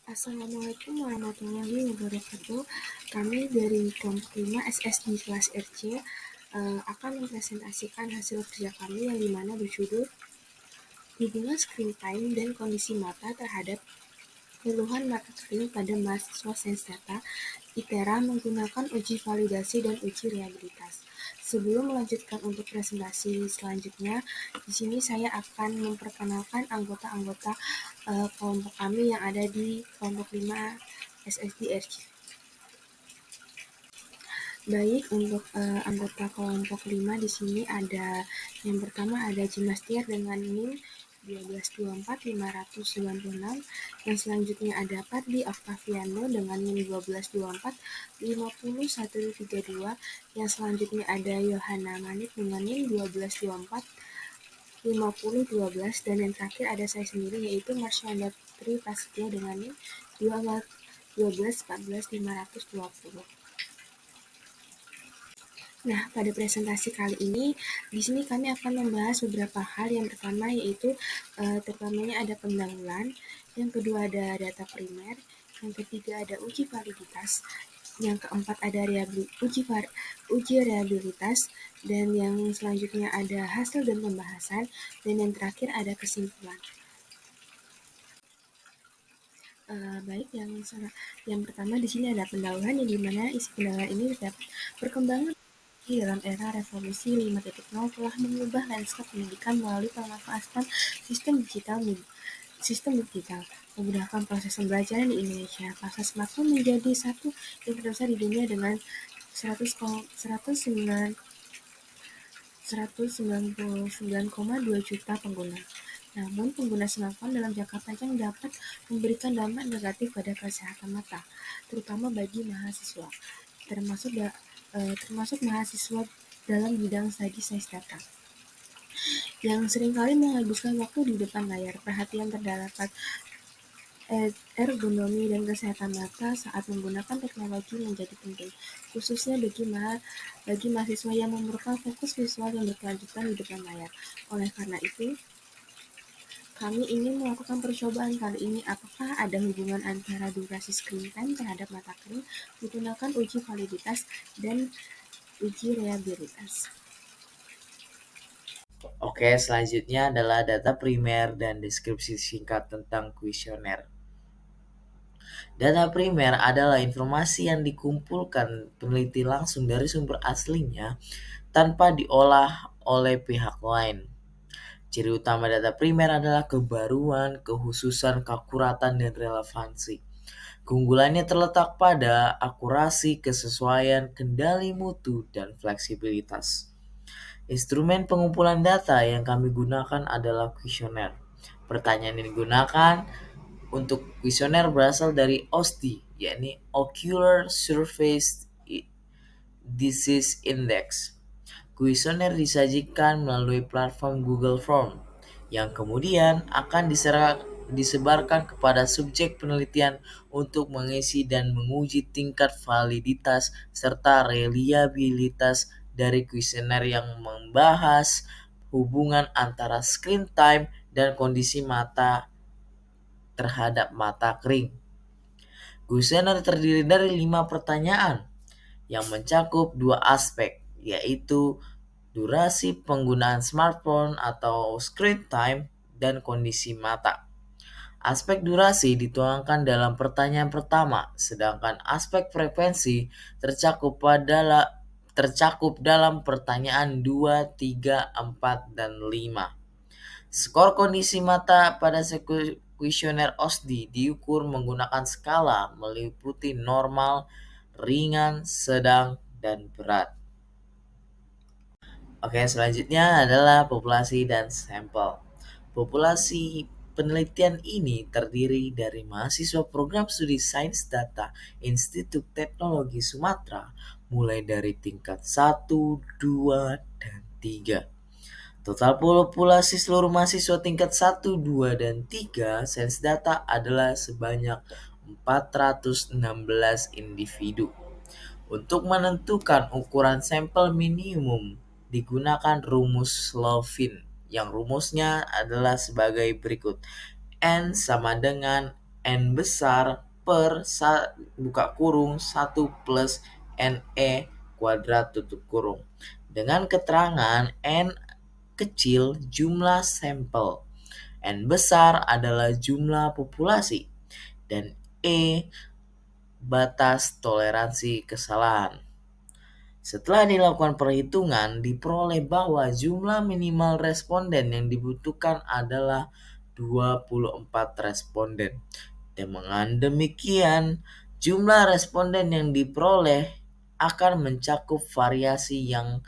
Assalamualaikum warahmatullahi wabarakatuh. Kami dari kelompok 5 SS di kelas RC akan mempresentasikan hasil kerja kami yang dimana berjudul hubungan screen time dan kondisi mata terhadap keluhan mata kering pada mahasiswa sains data ITERA menggunakan uji validasi dan uji reliabilitas. Sebelum melanjutkan untuk presentasi selanjutnya, di sini saya akan memperkenalkan anggota-anggota kelompok kami yang ada di kelompok 5 SSDRC. Baik, untuk anggota kelompok 5 di sini ada yang pertama ada Jimastiar dengan NIM 1224596, yang selanjutnya ada Pardi Octaviano dengan NIM 1213132, yang selanjutnya ada Yohana Manik dengan NIM 1224512, dan yang terakhir ada saya sendiri yaitu Marsyanda Tri Prasetya dengan NIM 121414520. Nah, pada presentasi kali ini, di sini kami akan membahas beberapa hal. Yang pertama yaitu terutama ada pendahuluan, yang kedua ada data primer, yang ketiga ada uji validitas, yang keempat ada uji reliabilitas, dan yang selanjutnya ada hasil dan pembahasan, dan yang terakhir ada kesimpulan. Baik, yang pertama di sini ada pendahuluan, yang dimana isi pendahuluan ini terdapat perkembangan dalam era revolusi 5.0 telah mengubah lanskap pendidikan melalui pemanfaatan sistem digital, memudahkan proses pembelajaran di Indonesia. Pasar smartphone menjadi satu yang terbesar di dunia dengan 199,2 juta pengguna. Namun, pengguna smartphone dalam jangka panjang dapat memberikan dampak negatif pada kesehatan mata, terutama bagi mahasiswa, termasuk mahasiswa dalam bidang studi sains data, yang seringkali menghabiskan waktu di depan layar. Perhatian terhadap ergonomi dan kesehatan mata saat menggunakan teknologi menjadi penting, khususnya bagi mahasiswa yang memerlukan fokus visual yang berkelanjutan di depan layar. Oleh karena itu, kami ingin melakukan percobaan kali ini apakah ada hubungan antara durasi screen time terhadap mata kering menggunakan uji validitas dan uji reliabilitas. Oke, selanjutnya adalah data primer dan deskripsi singkat tentang kuesioner. Data primer adalah informasi yang dikumpulkan peneliti langsung dari sumber aslinya tanpa diolah oleh pihak lain. Ciri utama data primer adalah kebaruan, kekhususan, keakuratan, dan relevansi. Keunggulannya terletak pada akurasi, kesesuaian, kendali mutu, dan fleksibilitas. Instrumen pengumpulan data yang kami gunakan adalah kuesioner. Pertanyaan yang digunakan untuk kuesioner berasal dari OSDI, yakni Ocular Surface Disease Index. Kuesioner disajikan melalui platform Google Form, yang kemudian akan disebarkan kepada subjek penelitian untuk mengisi dan menguji tingkat validitas serta reliabilitas dari kuesioner yang membahas hubungan antara screen time dan kondisi mata terhadap mata kering. Kuesioner terdiri dari 5 pertanyaan yang mencakup 2 aspek, yaitu durasi penggunaan smartphone atau screen time dan kondisi mata. Aspek durasi dituangkan dalam pertanyaan pertama, sedangkan aspek frekuensi tercakup dalam pertanyaan 2, 3, 4, dan 5. Skor kondisi mata pada kuesioner OSDI diukur menggunakan skala meliputi normal, ringan, sedang, dan berat. Oke, selanjutnya adalah populasi dan sampel. Populasi penelitian ini terdiri dari mahasiswa program studi Sains Data Institut Teknologi Sumatera mulai dari tingkat 1, 2, dan 3. Total populasi seluruh mahasiswa tingkat 1, 2, dan 3 Sains Data adalah sebanyak 416 individu. Untuk menentukan ukuran sampel minimum digunakan rumus Slovin, yang rumusnya adalah sebagai berikut. N sama dengan N besar per buka kurung 1 plus NE kuadrat tutup kurung. Dengan keterangan N kecil jumlah sampel, N besar adalah jumlah populasi, dan E batas toleransi kesalahan. Setelah dilakukan perhitungan, diperoleh bahwa jumlah minimal responden yang dibutuhkan adalah 24 responden. Dengan demikian, jumlah responden yang diperoleh akan mencakup variasi yang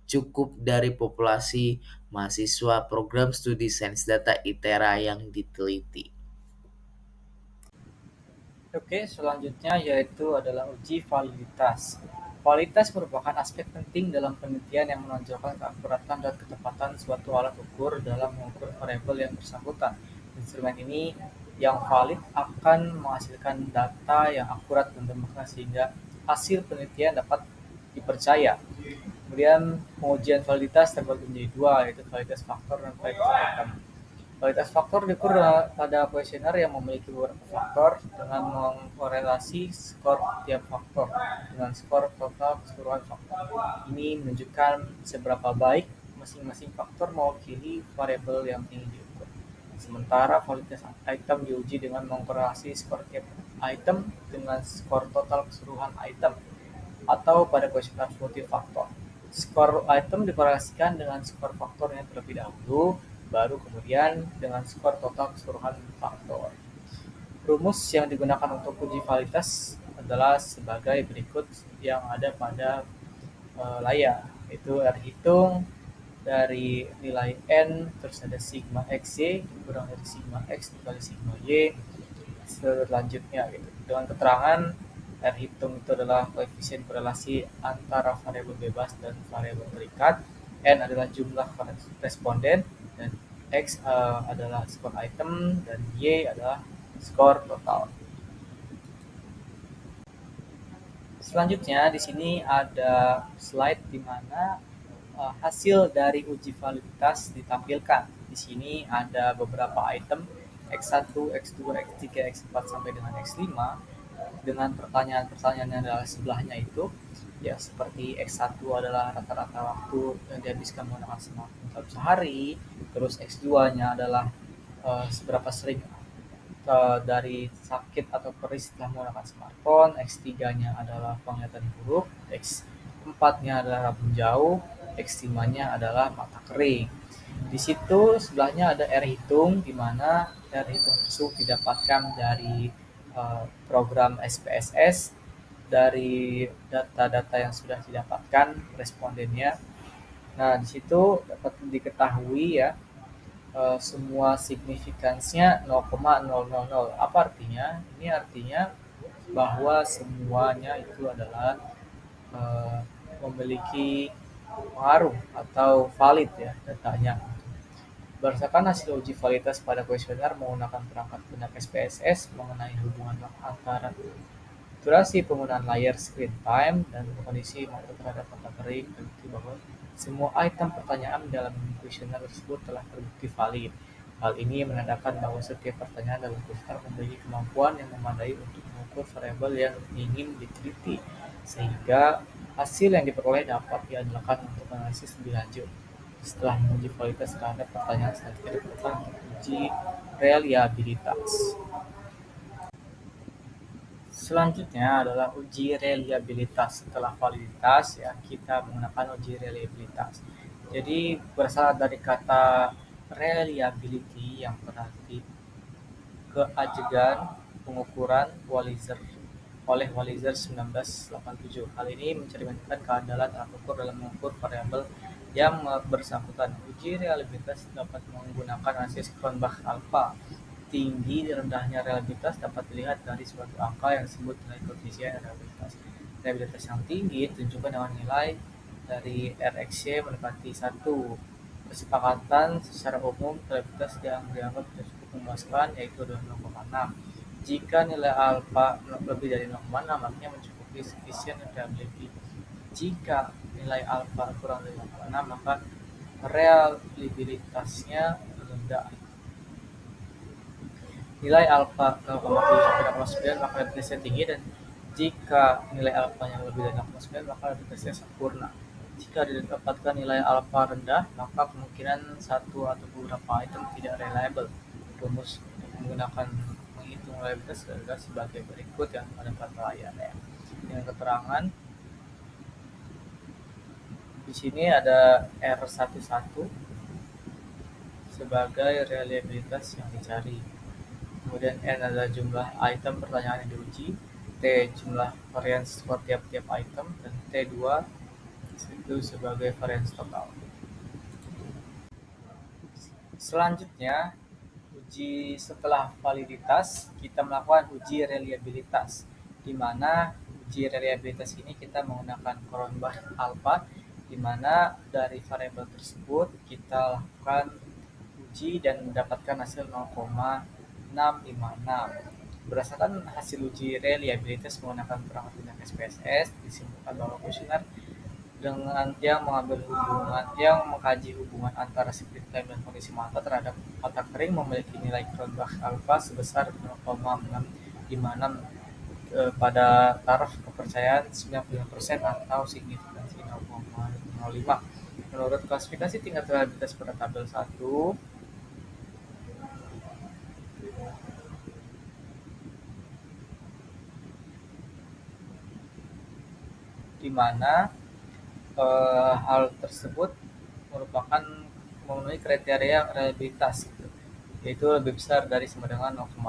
cukup dari populasi mahasiswa program studi sains data ITERA yang diteliti. Oke, selanjutnya yaitu adalah uji validitas. Validitas merupakan aspek penting dalam penelitian yang menonjolkan keakuratan dan ketepatan suatu alat ukur dalam mengukur variabel yang bersangkutan. Instrumen ini yang valid akan menghasilkan data yang akurat dan demokratis sehingga hasil penelitian dapat dipercaya. Kemudian pengujian validitas terbagi menjadi dua, yaitu validitas faktor dan validitas item. Kualitas faktor diukur pada kuesioner yang memiliki beberapa faktor dengan mengkorelasi skor tiap faktor dengan skor total keseluruhan faktor. Ini menunjukkan seberapa baik masing-masing faktor mewakili variabel yang ingin diukur. Sementara validitas item diuji dengan mengkorelasi skor tiap item dengan skor total keseluruhan item atau pada kuesioner multifaktor. Skor item dikorelasikan dengan skor faktornya terlebih dahulu, baru kemudian dengan skor total keseluruhan faktor. Rumus yang digunakan untuk uji validitas adalah sebagai berikut yang ada pada layar, yaitu R hitung dari nilai N, terus ada sigma XY kurang dari sigma X dikali sigma Y, selanjutnya gitu. Dengan keterangan R hitung itu adalah koefisien korelasi antara variabel bebas dan variabel terikat, N adalah jumlah responden, dan X adalah skor item, dan Y adalah skor total. Selanjutnya di sini ada slide di mana hasil dari uji validitas ditampilkan. Di sini ada beberapa item X1, X2, X3, X4 sampai dengan X5 dengan pertanyaan-pertanyaan yang adalah sebelahnya itu. Ya, seperti X1 adalah rata-rata waktu yang dihabiskan menggunakan smartphone dalam sehari, terus X2-nya adalah seberapa sering dari sakit atau perih setelah menggunakan smartphone, X3-nya adalah penglihatan buruk, X4-nya adalah rabun jauh, X5-nya adalah mata kering. Di situ sebelahnya ada R hitung, di mana R hitung tersebut didapatkan dari program SPSS, dari data-data yang sudah didapatkan respondennya. Nah, di situ dapat diketahui ya semua signifikansinya 0,000. Apa artinya? Ini artinya bahwa semuanya itu adalah memiliki pengaruh atau valid ya datanya. Berdasarkan hasil uji validitas pada kuesioner menggunakan perangkat lunak SPSS mengenai hubungan antara durasi penggunaan layar screen time dan kondisi mata terhadap mata kering, terbukti bahwa semua item pertanyaan dalam kuesioner tersebut telah terbukti valid. Hal ini menandakan bahwa setiap pertanyaan dalam kuesioner memiliki kemampuan yang memadai untuk mengukur variabel yang ingin diteliti, sehingga hasil yang diperoleh dapat diandalkan untuk analisis lebih lanjut. Setelah menguji validitas terhadap pertanyaan, selanjutnya diperlukan untuk uji reliabilitas. Selanjutnya adalah uji reliabilitas. Setelah validitas ya kita menggunakan uji reliabilitas. Jadi berasal dari kata reliability yang berarti keajegan pengukuran oleh Walliser 1987. Hal ini mencerminkan keandalan alat ukur dalam mengukur variabel yang bersangkutan. Uji reliabilitas dapat menggunakan analisis Cronbach alpha. Tinggi dan rendahnya reliabilitas dapat dilihat dari suatu angka yang disebut nilai koefisien reliabilitas. Reliabilitas yang tinggi ditunjukkan dengan nilai dari RxY mendekati 1. Kesepakatan secara umum reliabilitas yang dianggap cukup memuaskan yaitu 0,6. Jika nilai alfa lebih dari 0,6 artinya mencukupi sufficient reliability. Jika nilai alfa kurang dari 0,6 maka reliabilitasnya rendah. nilai alfa 0,7 sampai 0,9 maka replikasinya tinggi, dan jika nilai alfanya lebih dari 0,9 maka replikasinya sempurna. Jika didapatkan nilai alfa rendah, maka kemungkinan satu atau beberapa item tidak reliable. Rumus untuk menggunakan menghitung reliabilitas adalah sebagai berikut yang ada pada layar ya. Dengan keterangan di sini ada R11 sebagai reliabilitas yang dicari. Kemudian N adalah jumlah item pertanyaan yang diuji, T jumlah varians skor tiap-tiap item, dan T2 itu sebagai varians total. Selanjutnya, uji setelah validitas, kita melakukan uji reliabilitas, di mana uji reliabilitas ini kita menggunakan Cronbach alpha, di mana dari variabel tersebut kita lakukan uji dan mendapatkan hasil 0,656. Berdasarkan hasil uji reliabilitas menggunakan perangkat tindak SPSS, disimpulkan bahwa kuesioner dengan yang mengkaji hubungan antara screen time dan kondisi mata terhadap mata kering memiliki nilai Cronbach alpha sebesar 0,656 pada taraf kepercayaan 95% atau signifikansi 0,05. Menurut klasifikasi tingkat reliabilitas pada tabel 1, di mana hal tersebut merupakan memenuhi kriteria reliabilitas, yaitu lebih besar dari sama dengan 0,6.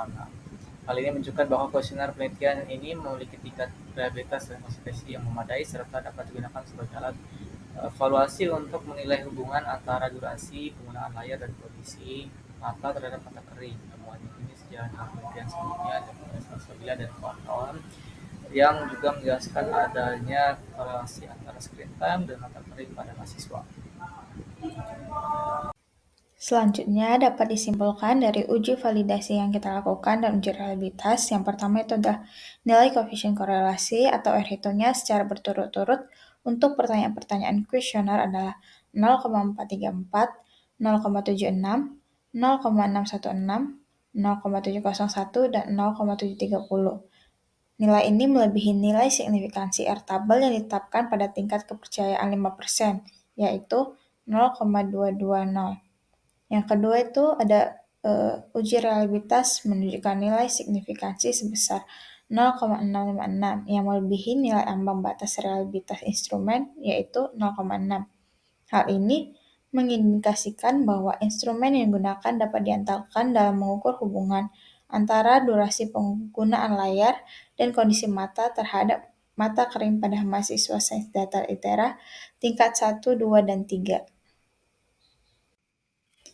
Hal ini menunjukkan bahwa kuesioner penelitian ini memiliki tingkat reliabilitas dan konsistensi yang memadai serta dapat digunakan sebagai alat evaluasi untuk menilai hubungan antara durasi penggunaan layar dan kondisi mata terhadap mata kering. Temuan ini sejalan dengan penelitian sebelumnya dan Salsabila dan kawan-kawan yang juga menjelaskan adanya korelasi antara screen time dan mata kering pada mahasiswa. Selanjutnya dapat disimpulkan dari uji validasi yang kita lakukan dan uji reliabilitas. Yang pertama itu adalah nilai koefisien korelasi atau R-hitungnya secara berturut-turut untuk pertanyaan-pertanyaan kuesioner adalah 0,434, 0,76, 0,616, 0,701, dan 0,730. Nilai ini melebihi nilai signifikansi R-tabel yang ditetapkan pada tingkat kepercayaan 5%, yaitu 0,220. Yang kedua itu ada uji reliabilitas menunjukkan nilai signifikansi sebesar 0,656 yang melebihi nilai ambang batas reliabilitas instrumen yaitu 0,6. Hal ini mengindikasikan bahwa instrumen yang digunakan dapat diandalkan dalam mengukur hubungan antara durasi penggunaan layar dan kondisi mata terhadap mata kering pada mahasiswa sains data ITERA tingkat 1, 2, dan 3.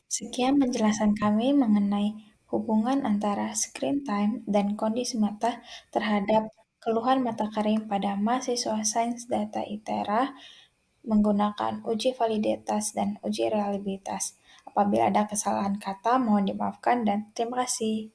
Sekian penjelasan kami mengenai hubungan antara screen time dan kondisi mata terhadap keluhan mata kering pada mahasiswa sains data ITERA menggunakan uji validitas dan uji reliabilitas. Apabila ada kesalahan kata, mohon dimaafkan dan terima kasih.